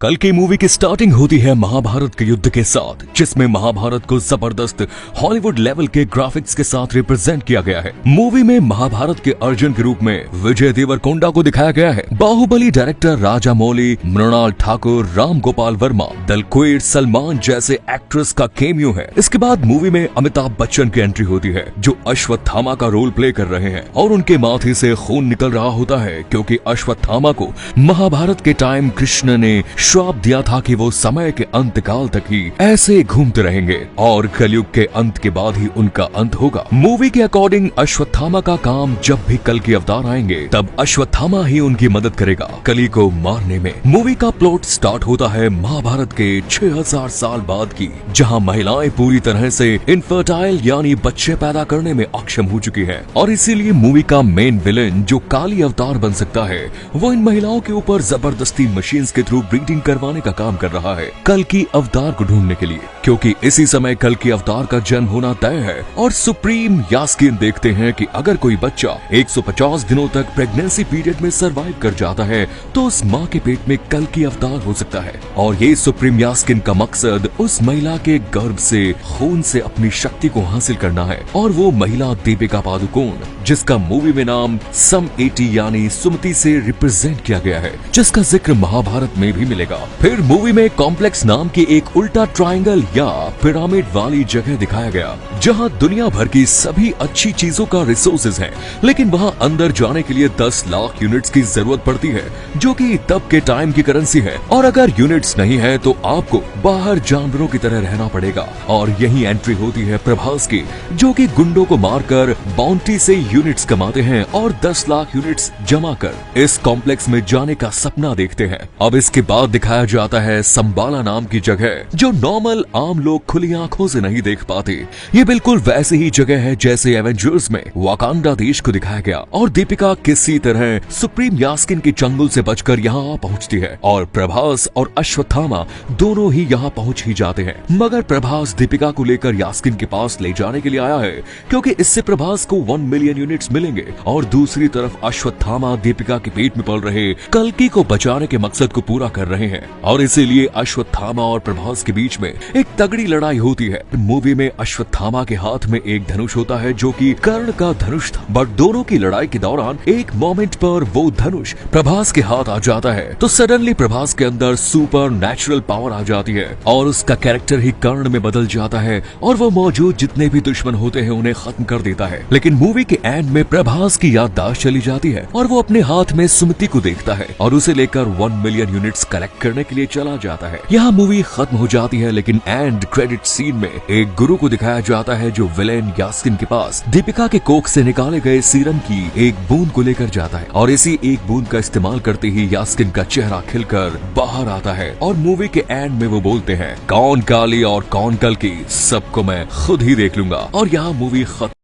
कल की मूवी की स्टार्टिंग होती है महाभारत के युद्ध के साथ, जिसमें महाभारत को जबरदस्त हॉलीवुड लेवल के ग्राफिक्स के साथ रिप्रेजेंट किया गया है। मूवी में महाभारत के अर्जुन के रूप में विजय देवरकोंडा को दिखाया गया है। बाहुबली डायरेक्टर राजा मौली, मृणाल ठाकुर, राम गोपाल वर्मा, दिलक्विर सलमान जैसे एक्ट्रेस का केमियो है। इसके बाद मूवी में अमिताभ बच्चन की एंट्री होती है, जो अश्वत्थामा का रोल प्ले कर रहे हैं और उनके माथे से खून निकल रहा होता है, क्योंकि अश्वत्थामा को महाभारत के टाइम कृष्ण ने श्राप दिया था कि वो समय के अंतकाल तक ही ऐसे घूमते रहेंगे और कलयुग के अंत के बाद ही उनका अंत होगा। मूवी के अकॉर्डिंग अश्वत्थामा का काम जब भी कल के अवतार आएंगे तब अश्वत्थामा ही उनकी मदद करेगा कली को मारने में। मूवी का प्लॉट स्टार्ट होता है महाभारत के 6000 साल बाद की, जहां महिलाएं पूरी तरह से इनफर्टाइल यानी बच्चे पैदा करने में अक्षम हो चुकी है और इसीलिए मूवी का मेन विलेन जो काली अवतार बन सकता है वो इन महिलाओं के ऊपर जबरदस्ती मशीन्स के थ्रू ब्रीडिंग करवाने का काम कर रहा है कल की अवतार को ढूंढने के लिए, क्योंकि इसी समय कल की अवतार का जन्म होना तय है। और सुप्रीम यास्किन देखते हैं कि अगर कोई बच्चा 150 दिनों तक प्रेगनेंसी पीरियड में सरवाइव कर जाता है तो उस माँ के पेट में कल की अवतार हो सकता है। और ये सुप्रीम यास्किन का मकसद उस महिला के गर्भ से खून से अपनी शक्ति को हासिल करना है, और वो महिला दीपिका पादुकोण, जिसका मूवी में नाम सम 80 यानी सुमति से रिप्रेजेंट किया गया है, जिसका जिक्र महाभारत में भी मिलेगा। फिर मूवी में कॉम्प्लेक्स नाम की एक उल्टा ट्रायंगल या पिरामिड वाली जगह दिखाया गया, जहां दुनिया भर की सभी अच्छी चीजों का रिसोर्सेज है, लेकिन वहां अंदर जाने के लिए 10 लाख यूनिट्स की जरूरत पड़ती है, जो कि तब के टाइम की करेंसी है। और अगर यूनिट्स नहीं है तो आपको बाहर जानवरों की तरह रहना पड़ेगा। और यही एंट्री होती है प्रभास की, जो कि गुंडों को मारकर बाउंटी से यूनिट्स कमाते हैं और 10 लाख यूनिट्स जमा कर इस कॉम्प्लेक्स में जाने का सपना देखते हैं। अब इसके बाद दिखाया जाता है संबाला नाम की जगह, जो नॉर्मल आम लोग खुली आंखों से नहीं देख पाते। ये बिल्कुल वैसी ही जगह है जैसे एवेंजर्स में वाकांडा देश को दिखाया गया, और दीपिका किसी तरह सुप्रीम यास्किन के चंगुल से बचकर यहाँ पहुँचती है और प्रभास और अश्वत्थामा दोनों ही यहाँ पहुँच ही जाते हैं। मगर प्रभास दीपिका को लेकर यास्किन के पास ले जाने के लिए आया है, क्योंकि इससे प्रभास को 1 मिलियन यूनिट्स मिलेंगे, और दूसरी तरफ अश्वत्थामा दीपिका के पेट में पल रहे कल्कि को बचाने के मकसद को पूरा कर रहे हैं, और इसीलिए अश्वत्थामा और प्रभास के बीच में एक तगड़ी लड़ाई होती है। मूवी में अश्वत्थामा के हाथ में एक धनुष होता है जो कि कर्ण का धनुष था, बट दोनों की लड़ाई के दौरान एक मोमेंट पर वो धनुष प्रभास के हाथ आ जाता है, तो सडनली प्रभास के अंदर सुपर नेचुरल पावर आ जाती है और उसका कैरेक्टर ही कर्ण में बदल जाता है, और वो मौजूद जितने भी दुश्मन होते हैं उन्हें खत्म कर देता है। लेकिन मूवी के एंड में प्रभास की याददाश्त चली जाती है और वो अपने हाथ में सुमति को देखता है और उसे लेकर 1 मिलियन यूनिट्स कलेक्ट करने के लिए चला जाता है। यहाँ मूवी खत्म हो जाती है, लेकिन एंड क्रेडिट सीन में एक गुरु को दिखाया जाता है जो विलेन यास्किन के पास दीपिका के कोख से निकाले गए सीरम की एक बूंद को लेकर जाता है, और इसी एक बूंद का इस्तेमाल करते ही यास्किन का चेहरा खिलकर बाहर आता है। और मूवी के एंड में वो बोलते हैं, कौन काली और कौन कल्कि, सबको मैं खुद ही देख लूंगा। और यहाँ मूवी खत्म।